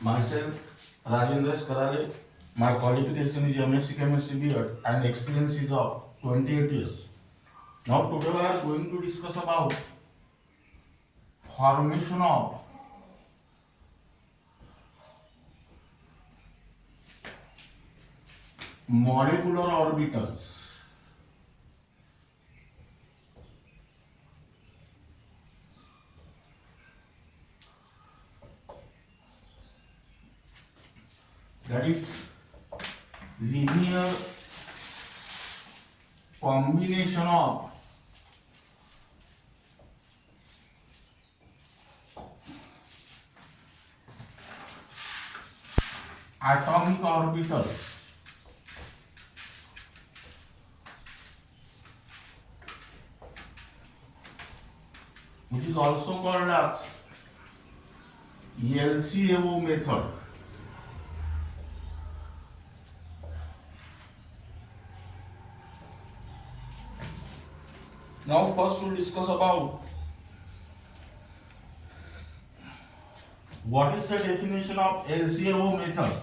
Myself, Rajendra Karale. My qualification is MSc Chemistry B.Ed and experience is of 28 years. Now today we are going to discuss about formation of molecular orbitals. That is linear combination of atomic orbitals which is also called as LCAO method. Now first we'll discuss about what is the definition of LCAO method.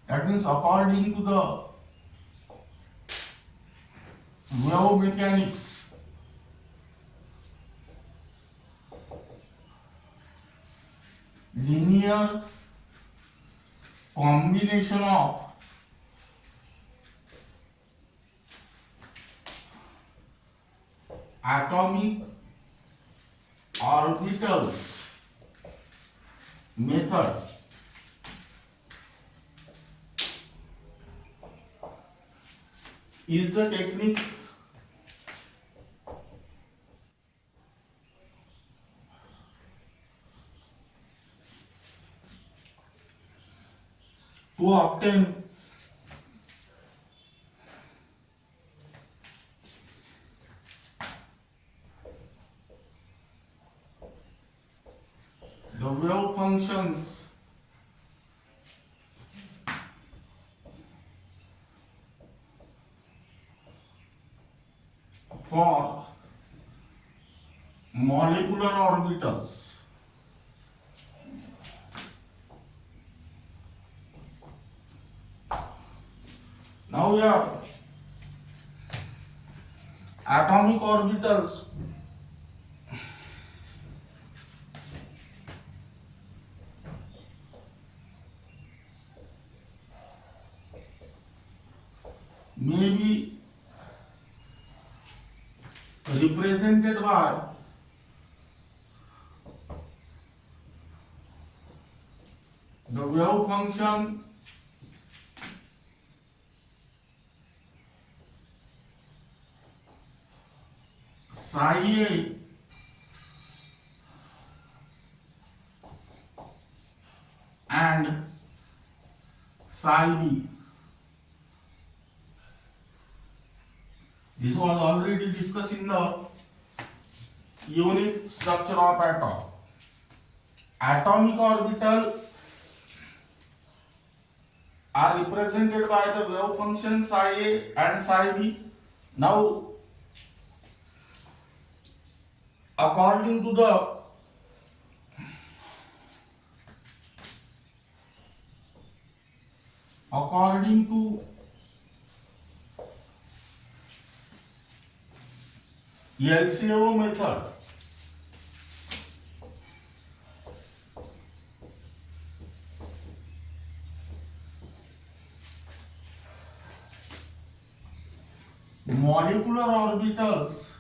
That means according to the wave mechanics, linear combination of atomic orbitals method is the technique to obtain the wave functions for molecular orbitals. Now we have atomic orbitals. May be represented by the wave function psi A and psi B. This was already discussed in the unit structure of atom. Atomic orbital are represented by the wave function psi A and psi B. Now, according to LCAO method, molecular orbitals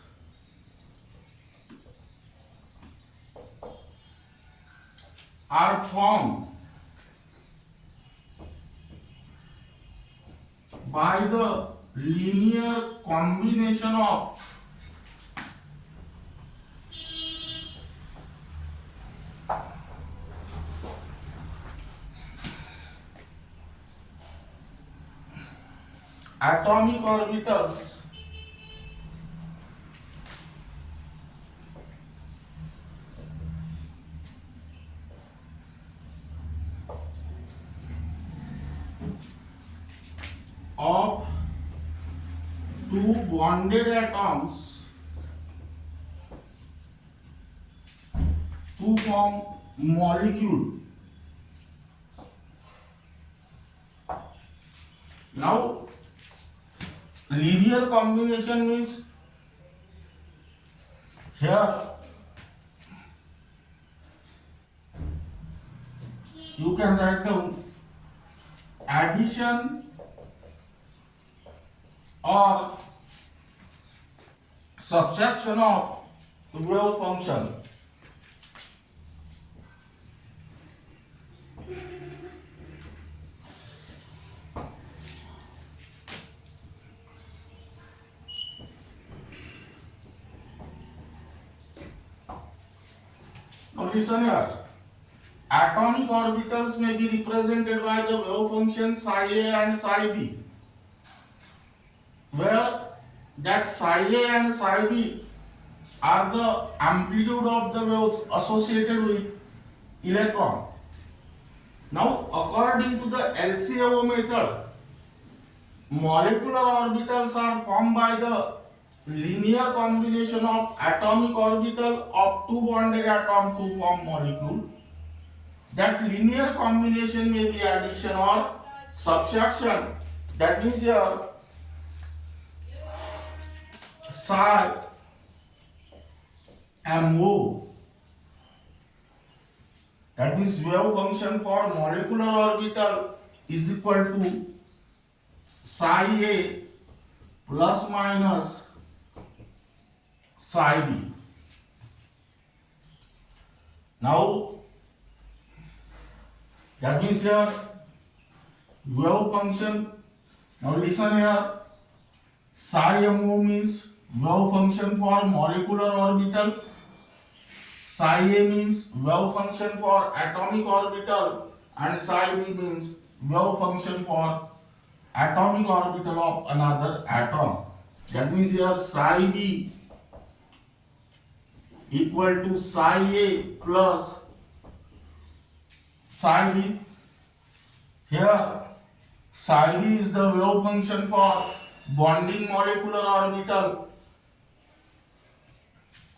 are formed by the linear combination of atomic orbitals of two bonded atoms to form molecule Now, linear combination means here you can write down addition or subtraction of wave function. Now listen here. Atomic orbitals may be represented by the wave function psi a and psi b, where that psi a and psi b are the amplitude of the waves associated with electron. Now, according to the LCAO method, molecular orbitals are formed by the linear combination of atomic orbital of two bonded atoms to form molecule. That linear combination may be addition or subtraction. That means here psi MO, that means wave function for molecular orbital is equal to psi A plus minus psi B. Now that means here wave function. Now listen here, psi MO means wave function for molecular orbital, psi A means wave function for atomic orbital, and psi B means wave function for atomic orbital of another atom. That means here psi B equal to psi A plus psi B. Here psi B is the wave function for bonding molecular orbital,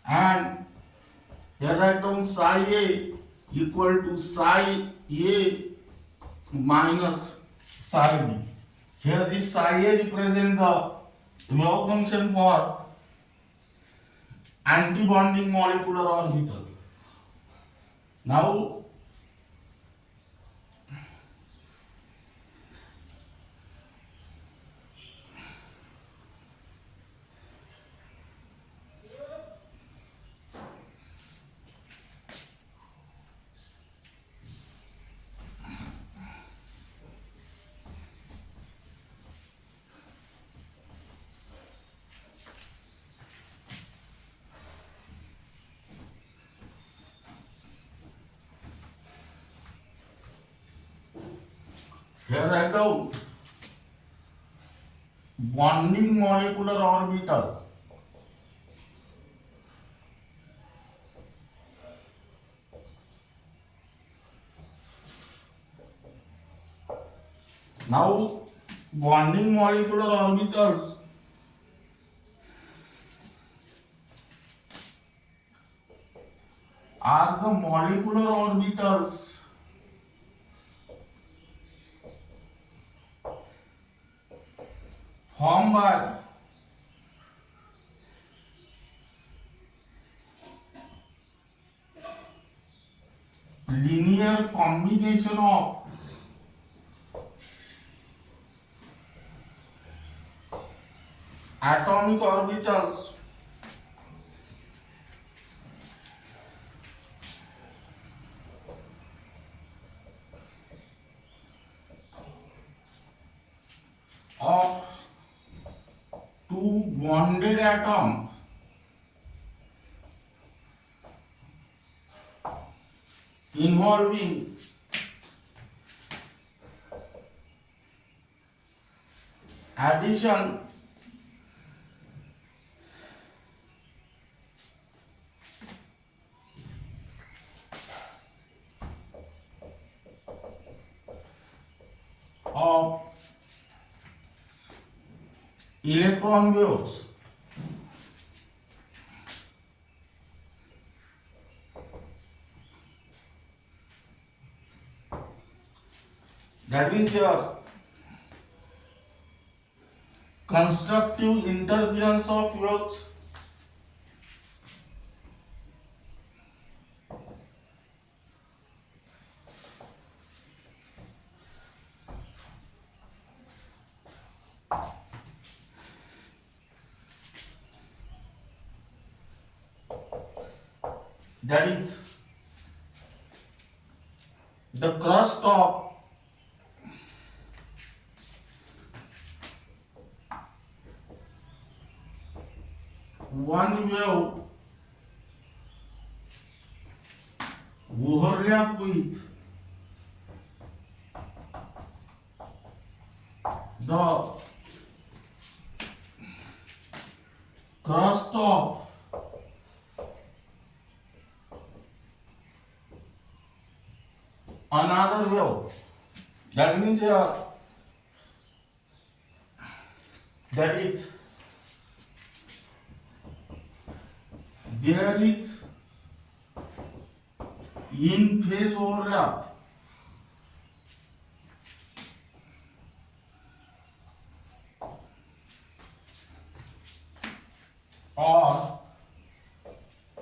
and here write down psi A equal to psi A minus psi B. Here this psi A represent the wave function for antibonding molecular orbital. Now here write down bonding molecular orbital. Now bonding molecular orbitals are the molecular orbitals formed by linear combination of atomic orbitals of two bonded atoms involving addition of electron waves. That means here constructive interference of waves, that is the crust of one wave overlap with the crust of another wave. That means here, that is, there is in phase overlap or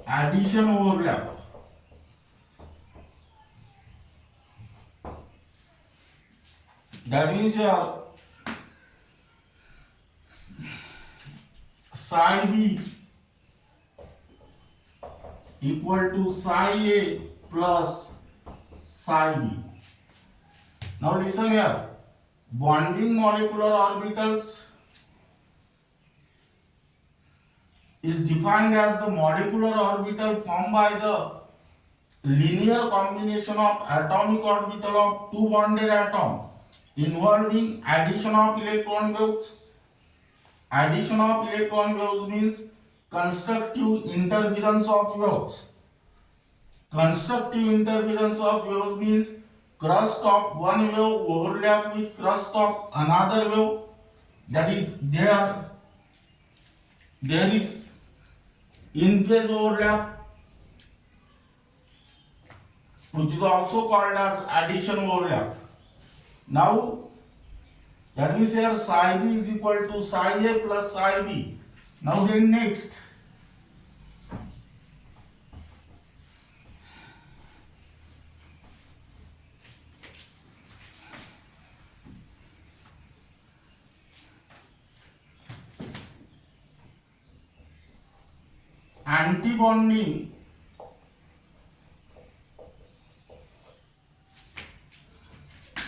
addition overlap. That means here psi b equal to psi a plus psi b. Now listen here, bonding molecular orbitals is defined as the molecular orbital formed by the linear combination of atomic orbital of two bonded atoms involving addition of electron waves. Addition of electron waves means constructive interference of waves. Constructive interference of waves means crust of one wave overlap with crust of another wave. That is, there is in phase overlap, which is also called as addition overlap. Now, that means here psi b is equal to psi a plus psi b. Now then next, antibonding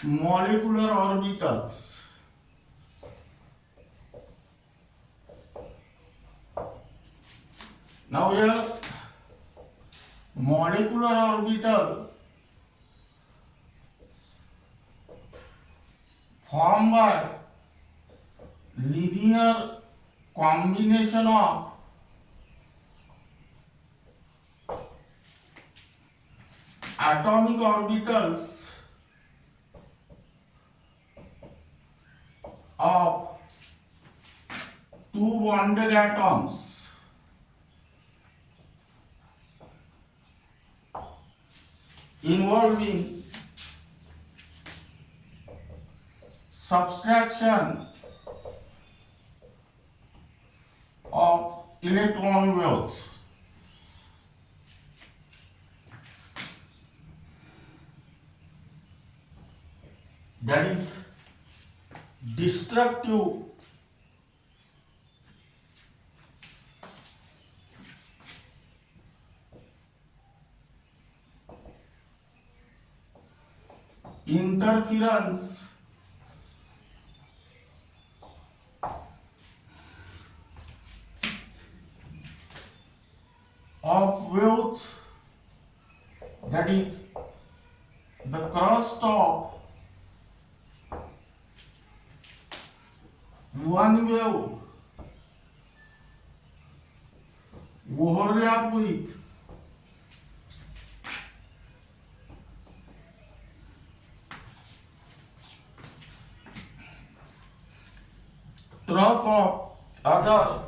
molecular orbitals. Now here molecular orbital formed by linear combination of atomic orbitals of two bonded atoms involving subtraction of electron waves. That is destructive interference of waves, that is the crust of one wave overlap with trough of other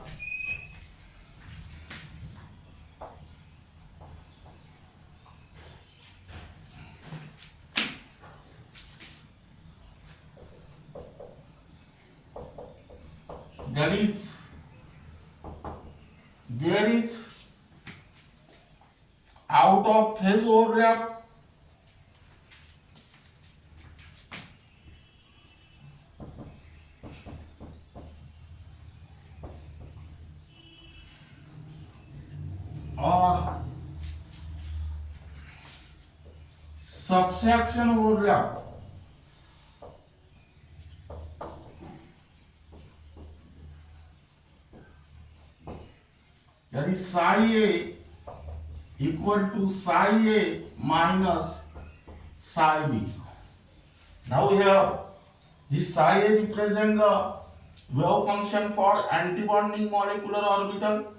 that is there is out of phase overlap or subsection overlap. That is psi A equal to psi A minus psi B. Now here this psi A represents the wave function for antibonding molecular orbital.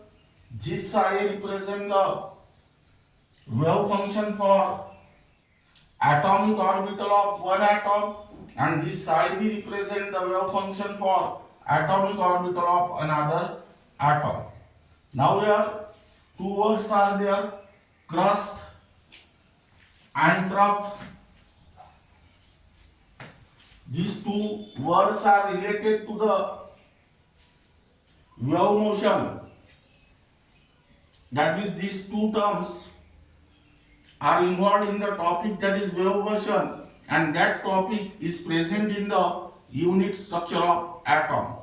This psi A represents the wave function for atomic orbital of one atom, and this psi B represents the wave function for atomic orbital of another atom. Now here two words are there, crust and trough. These two words are related to the wave motion. That means these two terms are involved in the topic, that is wave motion, and that topic is present in the unit structure of atom.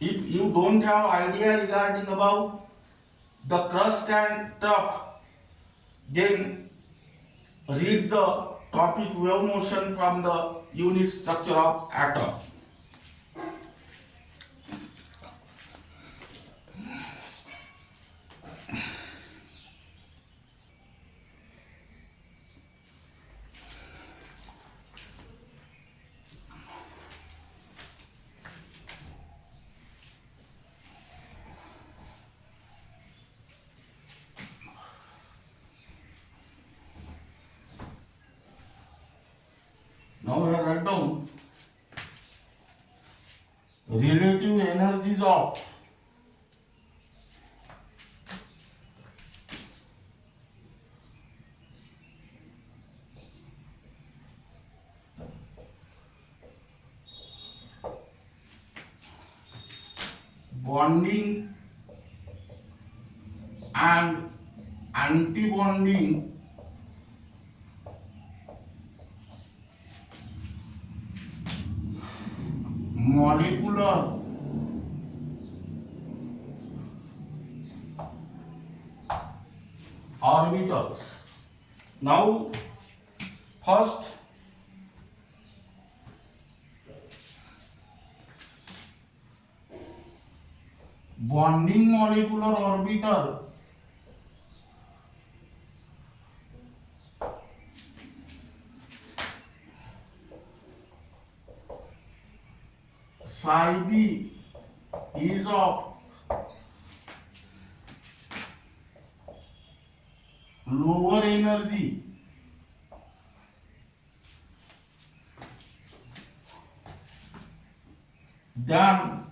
If you don't have idea regarding about the crust and trough, then read the topic wave motion from the unit structure of atom. Now we are write down relative energies of bonding and antibonding molecular orbitals. Now first bonding molecular orbital psi B is of lower energy than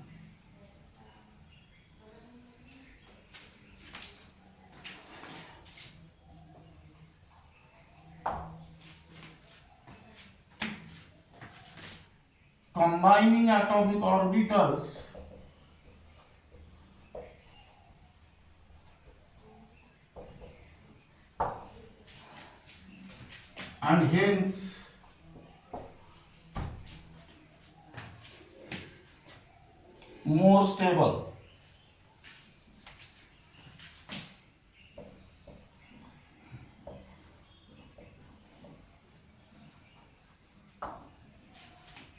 combining atomic orbitals and hence more stable.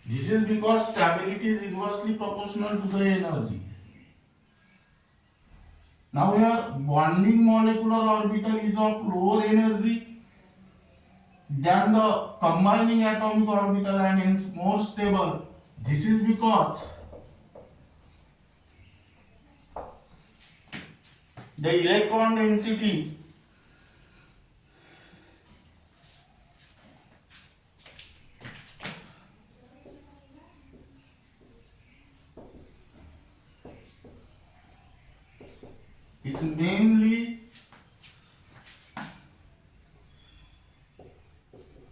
This is because stability is inversely proportional to the energy. Now here bonding molecular orbital is of lower energy than the combining atomic orbital and hence more stable. This is because the electron density is mainly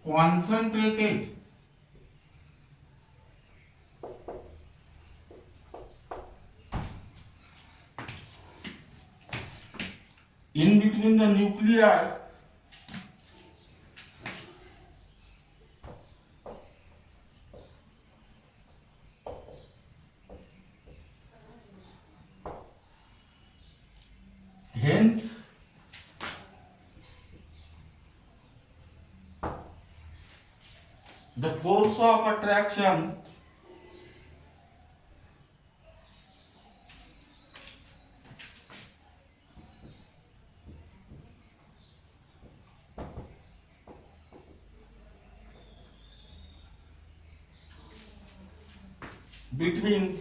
concentrated in between the nuclei hence the force of attraction between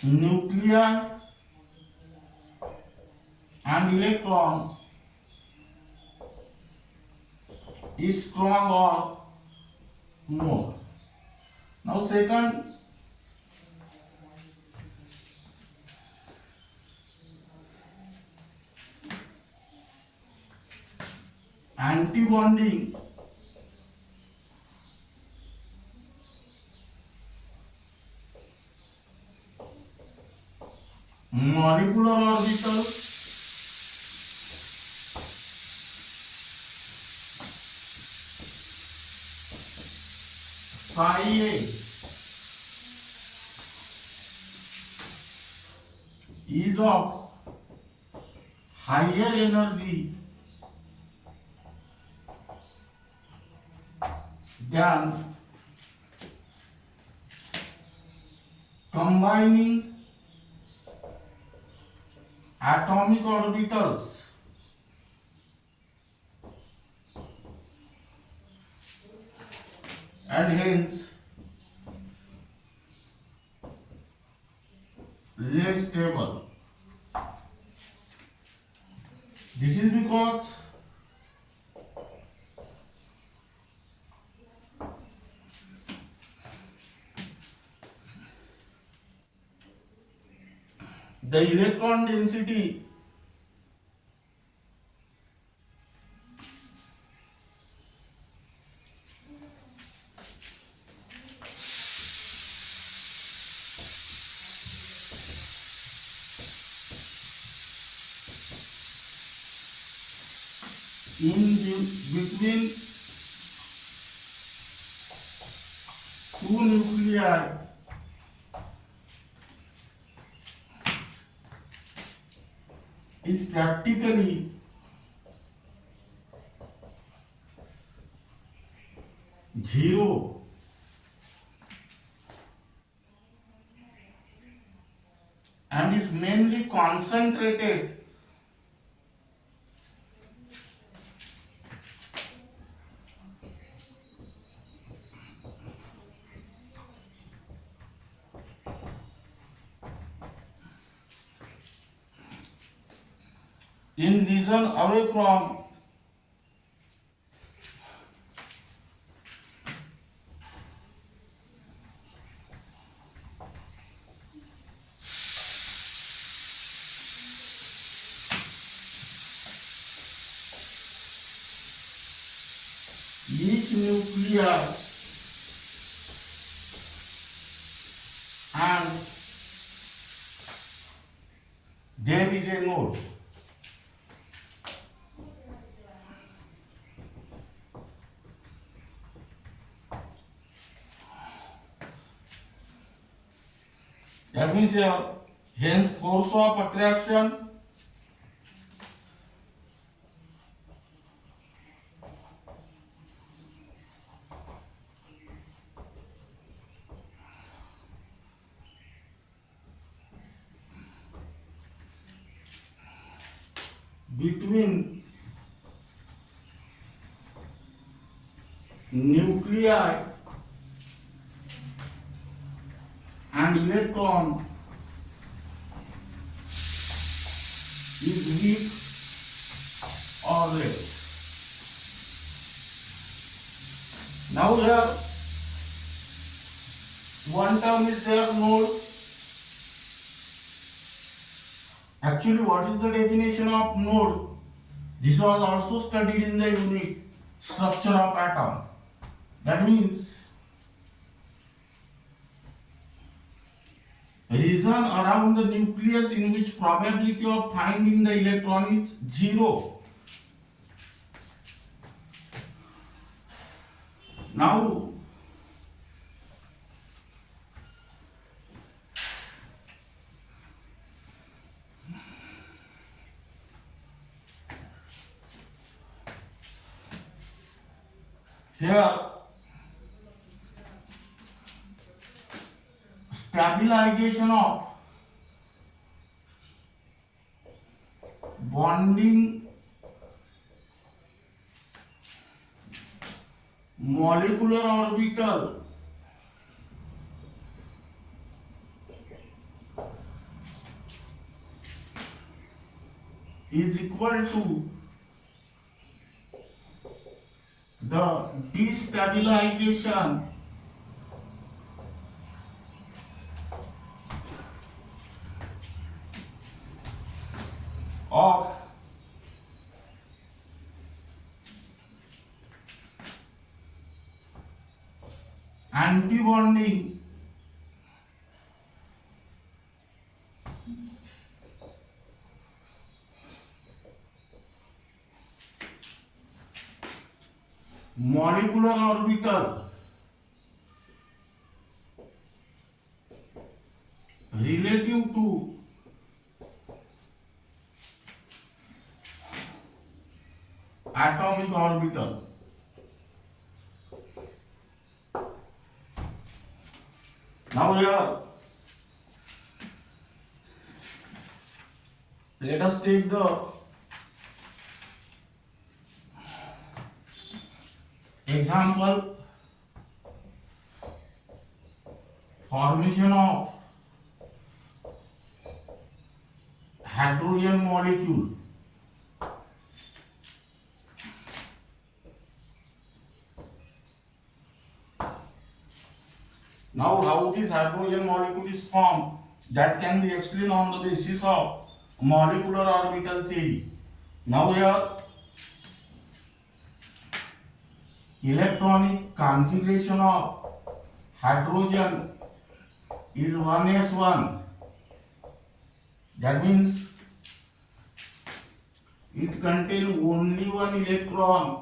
nuclei and electron is strong or more. Now second, antibonding molecular orbital psi A is of higher energy than combining atomic orbitals and hence less stable. This is because the electron density between two nuclei is practically zero and is mainly concentrated in region away from each nuclei and there is a node. That means here, hence force of attraction between nuclei and electron is weak or less. Now here one term is there, node. Actually, what is the definition of node? This was also studied in the unit structure of atom. That means region around the nucleus in which probability of finding the electron is 0. Now here stabilization of bonding molecular orbital is equal to the destabilization of antibonding molecular orbital relative to atomic orbital. Now here let us take the example formation of hydrogen molecule. Now how this hydrogen molecule is formed, that can be explained on the basis of molecular orbital theory. Now here electronic configuration of hydrogen is 1s1. That means it contains only one electron.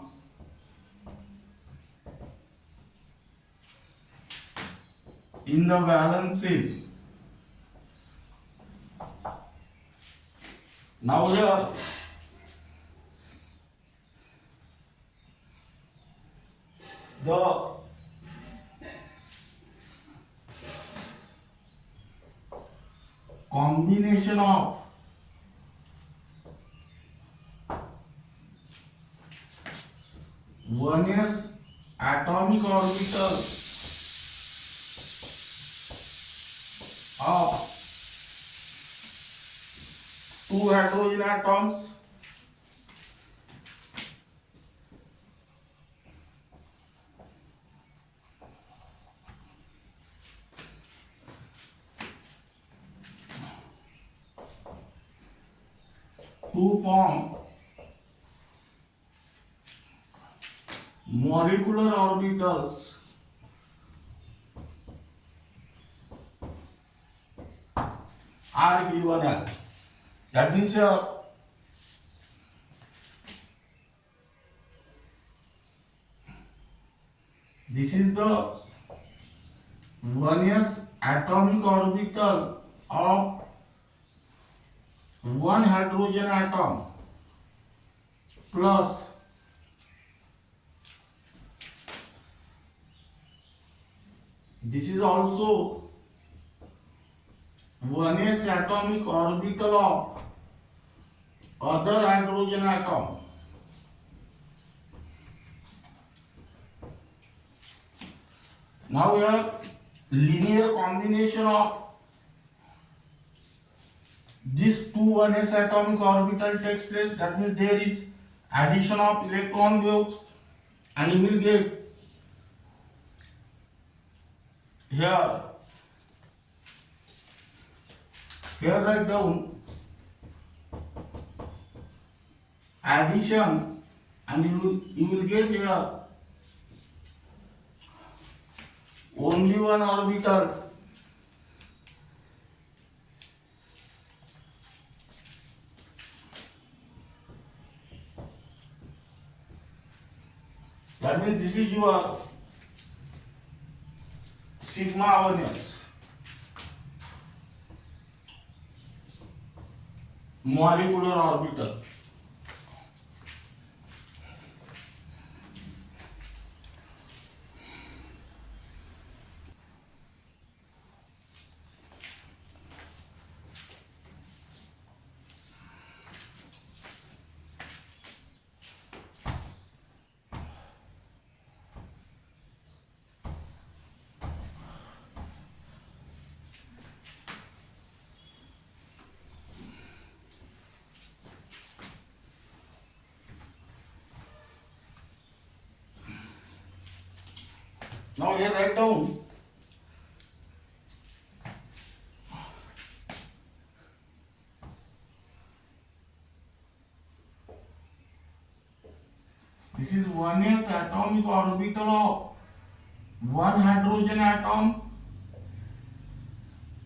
In the valence shell. Now here the combination of one s atomic orbital of two hydrogen atoms to form molecular orbitals are given as. That means here this is the 1s atomic orbital of one hydrogen atom plus this is also 1s atomic orbital of other hydrogen atom. Now here linear combination of these two 1s atomic orbital takes place. That means there is addition of electron waves and you will get here write down addition and you will get here only one orbital. That means this is your sigma 1s molecular orbital. Now here write down this is 1s atomic orbital of one hydrogen atom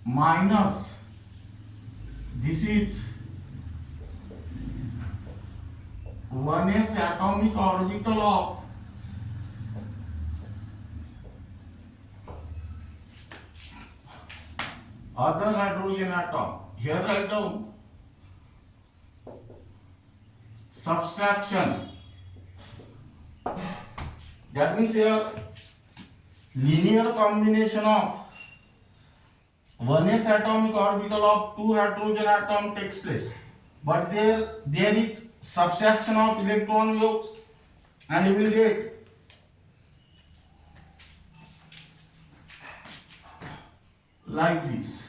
minus this is 1s atomic orbital of other hydrogen atom. Here write down subtraction. That means here linear combination of 1s atomic orbital of two hydrogen atom takes place, but there is subtraction of electron waves, and you will get like this.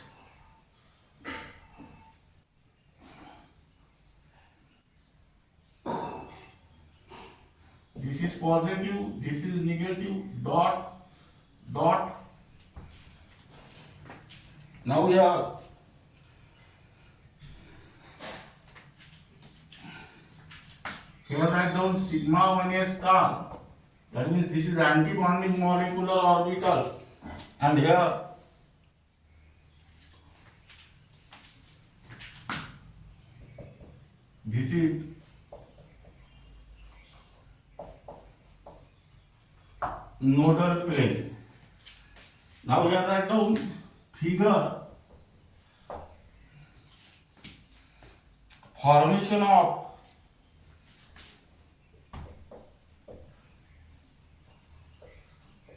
This is positive, this is negative, dot, dot. Now here write down sigma 1s star. That means this is antibonding molecular orbital, and here this is nodal plane. Now here write down figure formation of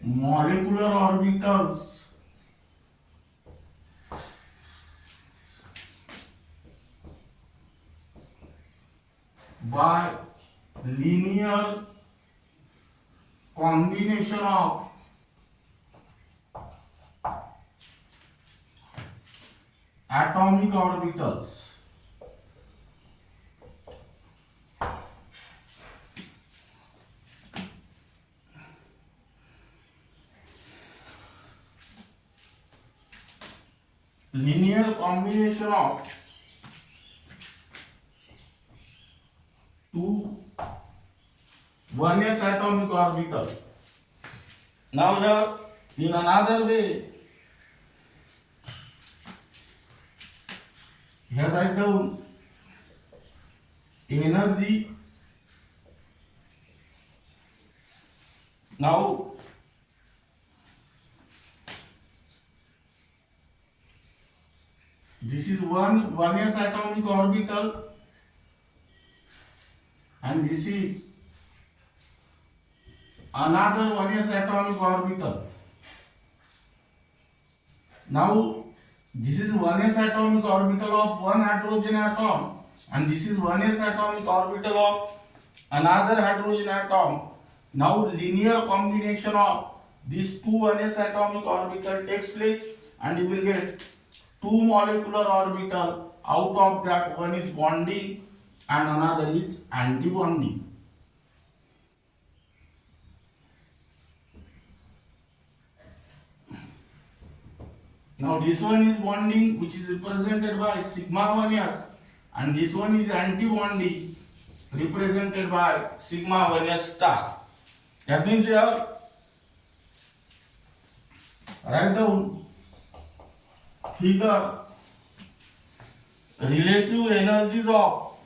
molecular orbitals by linear combination of atomic orbitals. Linear combination of two 1s atomic orbital. Now here in another way, here write down energy. Now this is one 1s atomic orbital, and this is another 1s atomic orbital. Now this is 1s atomic orbital of one hydrogen atom, and this is 1s atomic orbital of another hydrogen atom. Now linear combination of these two 1s atomic orbital takes place, and you will get two molecular orbital. Out of that, one is bonding and another is antibonding. Now this one is bonding, which is represented by sigma 1s, and this one is antibonding, represented by sigma 1s star. That means here Write down figure relative energies of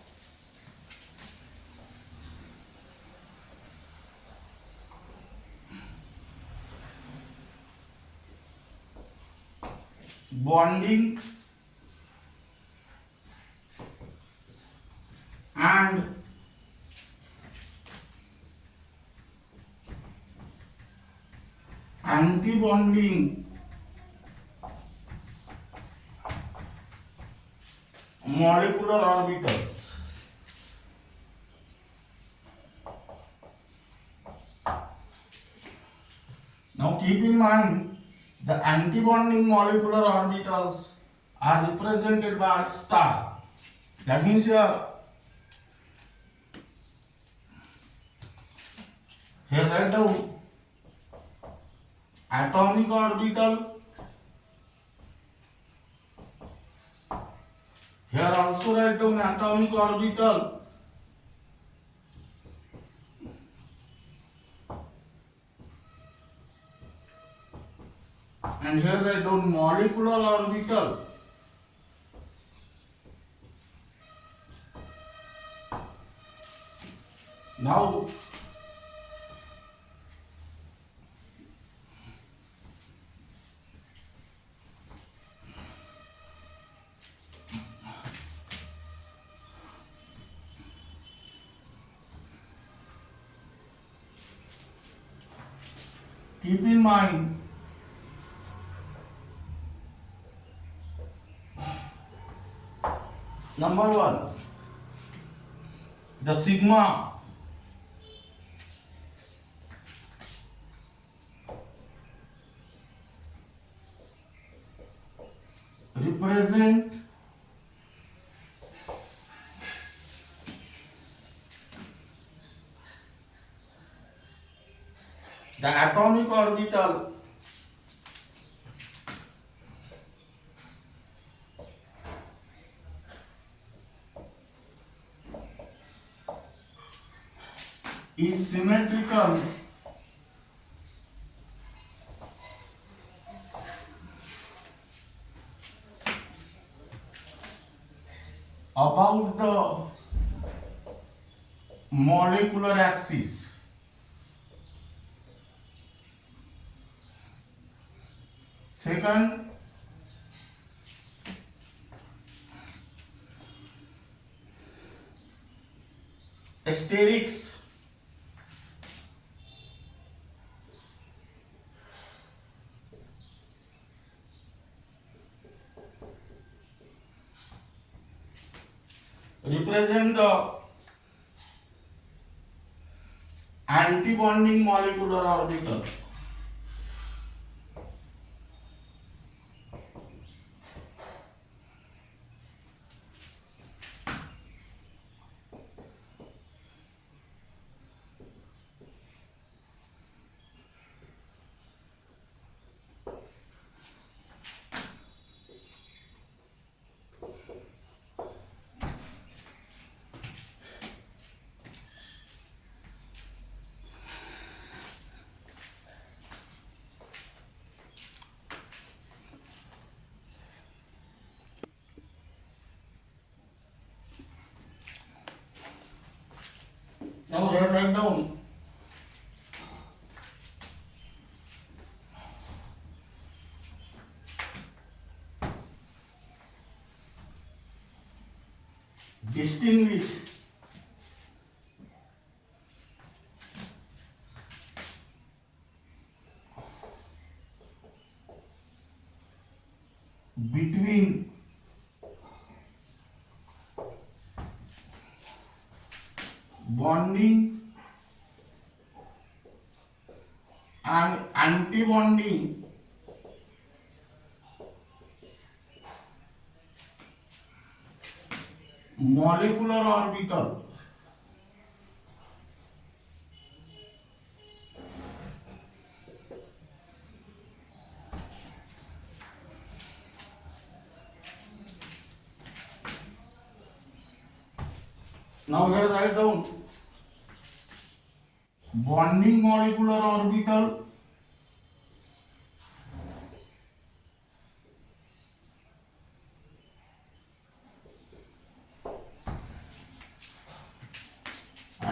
bonding and antibonding molecular orbitals. Now keep in mind the antibonding molecular orbitals are represented by star. That means here write down atomic orbital. Here also write down atomic orbital. And here write down molecular orbital. Now keep in mind number one, the sigma represent the atomic orbital is symmetrical about the molecular axis. Second, asterisk represent the antibonding molecular orbital. Now here write down distinguish between bonding and antibonding molecular orbital. Now here write down bonding molecular orbital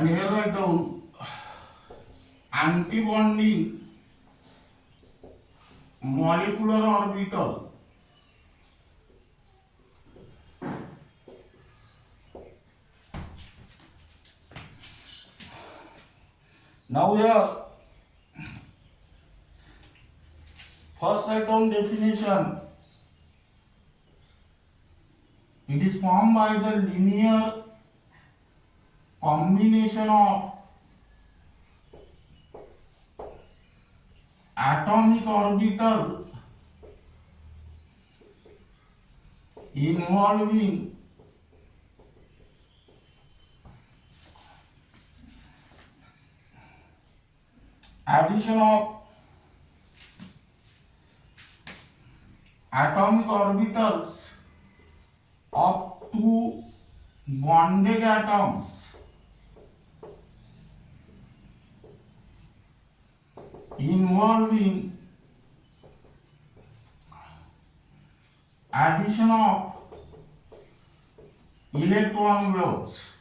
and here write down antibonding molecular orbital. Now here first write down definition. It is formed by the linear combination of atomic orbital involving addition of atomic orbitals of two bonded atoms involving addition of electron waves.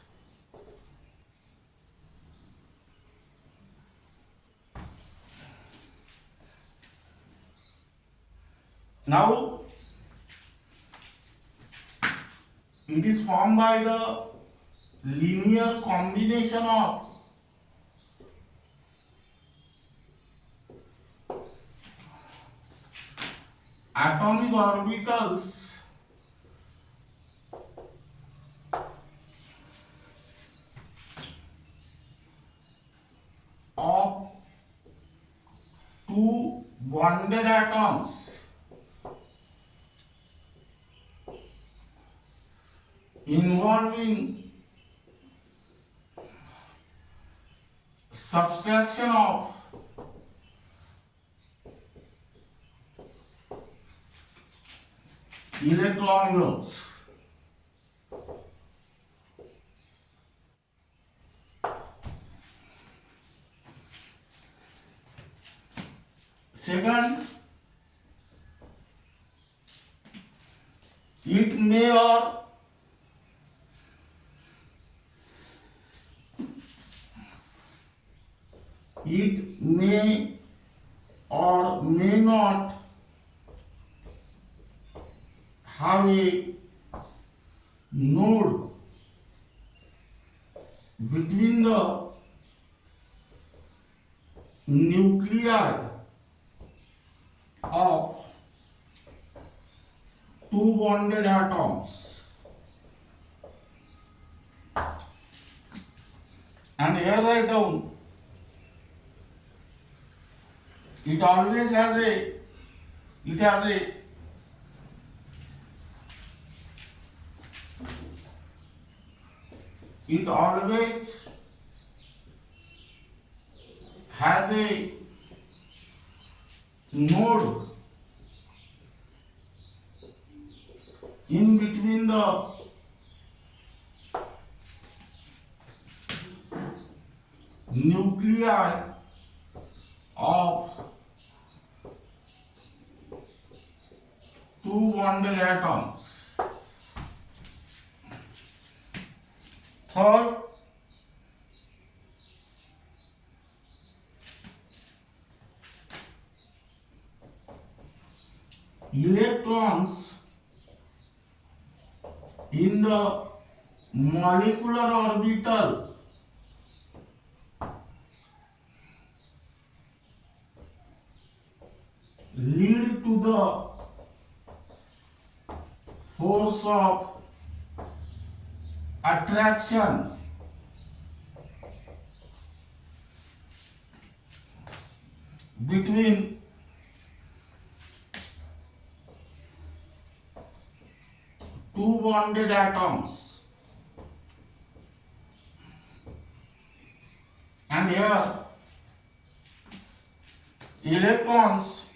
Now it is formed by the linear combination of atomic orbitals of two bonded atoms involving subtraction of electron waves. Second, it may or may not have a node between the nuclei of two bonded atoms. And here write down, it always has a node in between the nuclei of two bonded atoms. Third, electrons in the molecular orbital lead to the force of attraction between two bonded atoms. And here electrons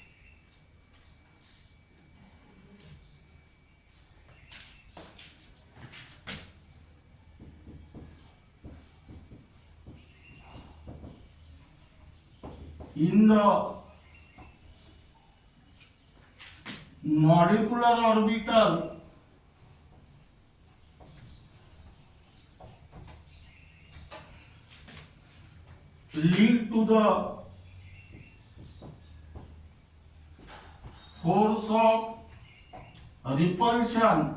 in the molecular orbital lead to the force of repulsion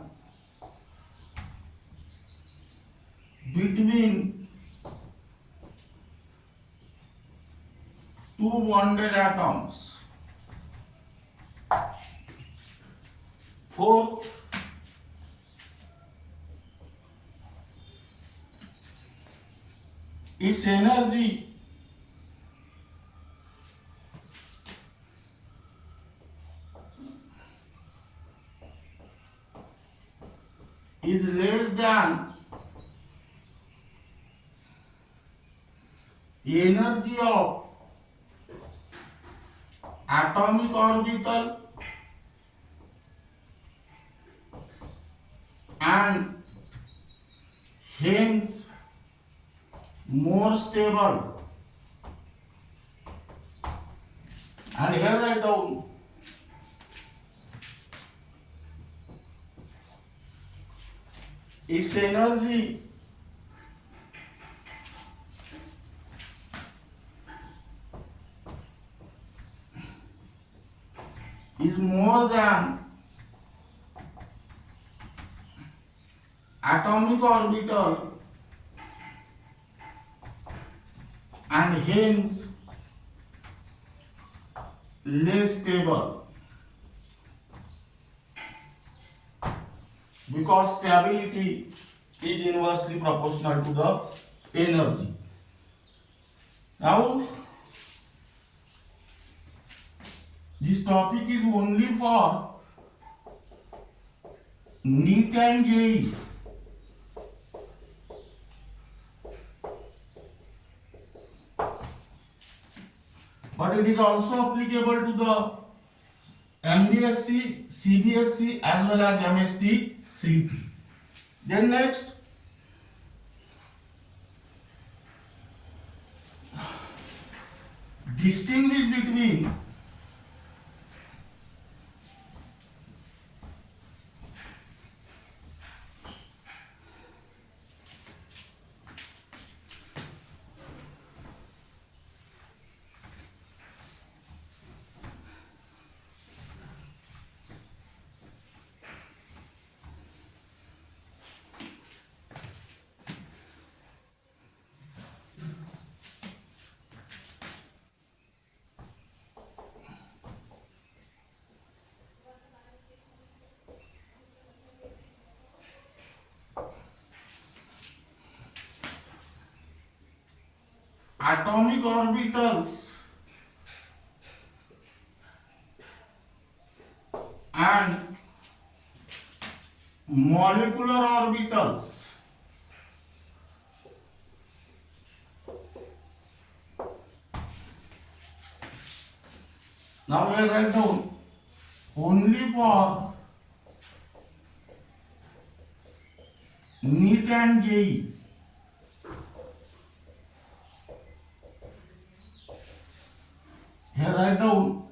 between two bonded atoms. Fourth, its energy is less than energy of atomic orbital and hence more stable. And here write down its energy is more than atomic orbital and hence less stable, because stability is inversely proportional to the energy. Now this topic is only for NEET and JEE. But it is also applicable to the MBSE, CBSE as well as MHT-CET. Then next, distinguish between atomic orbitals and molecular orbitals. Now I write down only for NEET and JEE. Here write down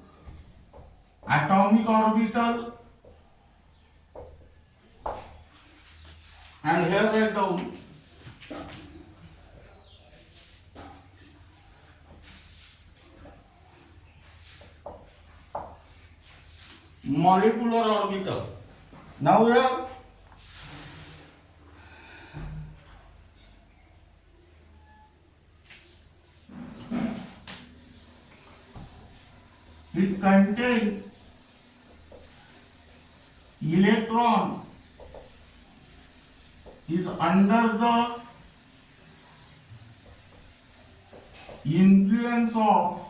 atomic orbital and here write down molecular orbital. Now here it contains electron is under the influence of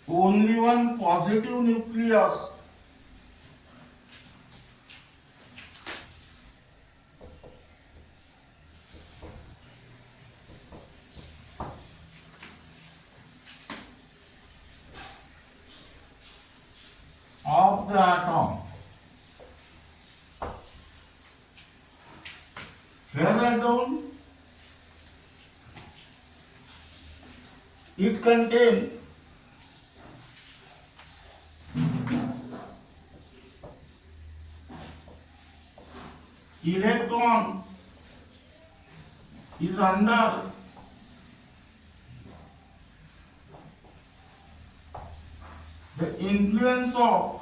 only one positive nucleus of the atom. Here write down it contains electron under the influence of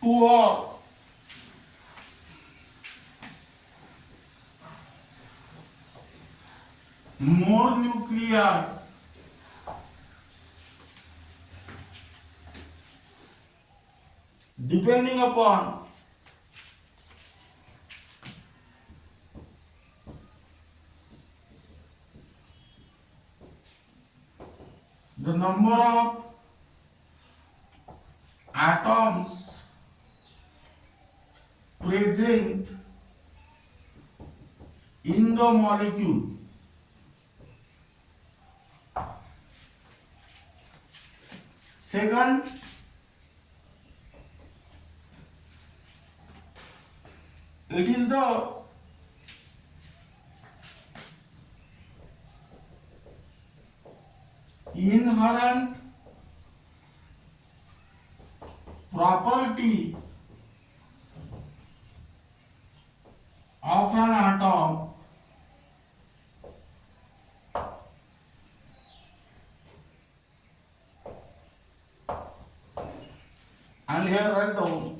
two or more nuclei depending upon the number of atoms present in the molecule. Second, it is the inherent property of an atom and here write down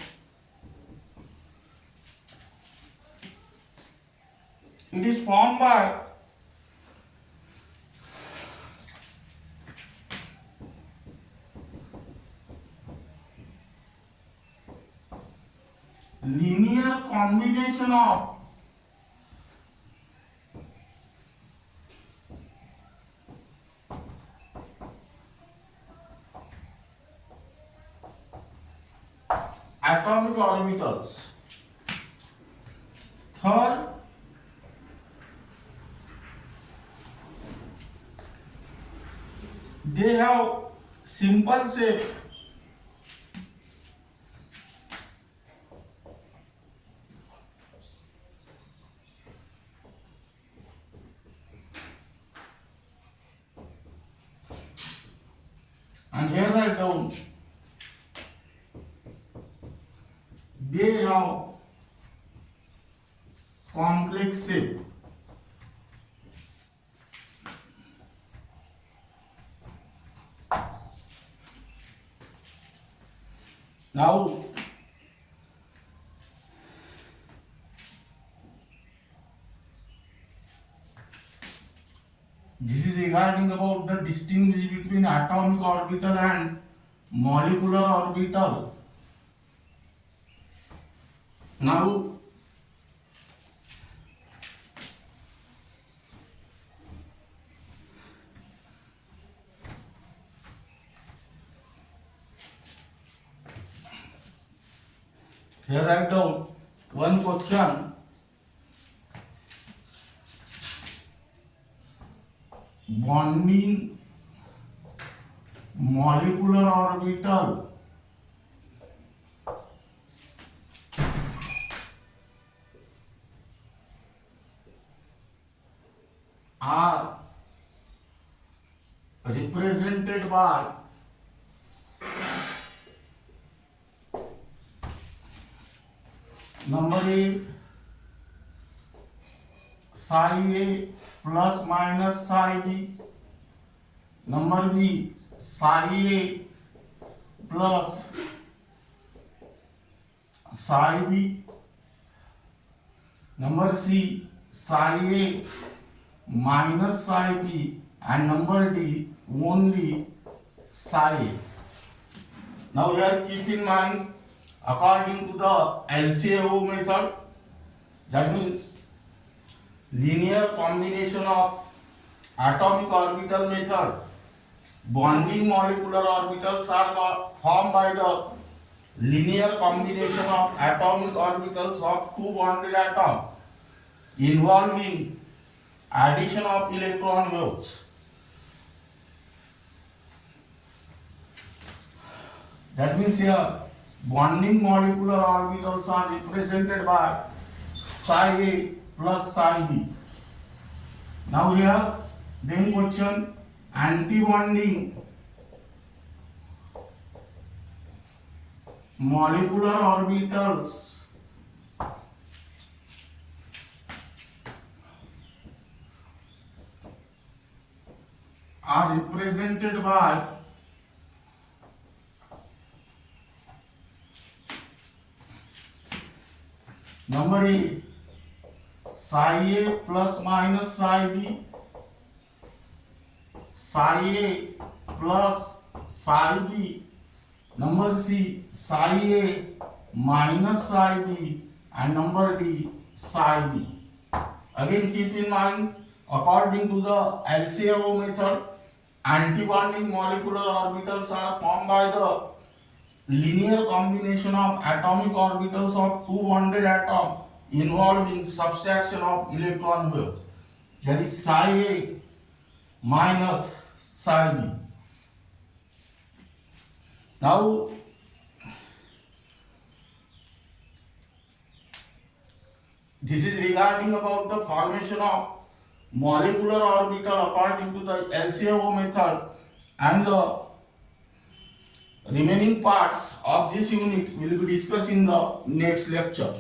it is formed by linear combination of atomic orbitals. Third, they have simple shape and here write down they have complex shape. Now this is regarding about the distinguish between atomic orbital and molecular orbital. Now here write down one question. Bonding molecular orbital are represented by number A psi A plus minus psi B, number B psi A plus psi B, number C psi A minus psi B, and number D only psi A. Now here keep in mind, according to the LCAO method, that means linear combination of atomic orbital method, bonding molecular orbitals are formed by the linear combination of atomic orbitals of two bonded atoms involving addition of electron waves. That means here bonding molecular orbitals are represented by psi A plus psi B. Now here then question, antibonding molecular orbitals are represented by number A psi A plus minus psi B, psi A plus psi B, number C psi A minus psi B, and number D psi B. Again keep in mind, according to the LCAO method, antibonding molecular orbitals are formed by the linear combination of atomic orbitals of two bonded atoms involving subtraction of electron waves. That is psi A minus psi B. Now this is regarding about the formation of molecular orbital according to the LCAO method, and the remaining parts of this unit will be discussed in the next lecture.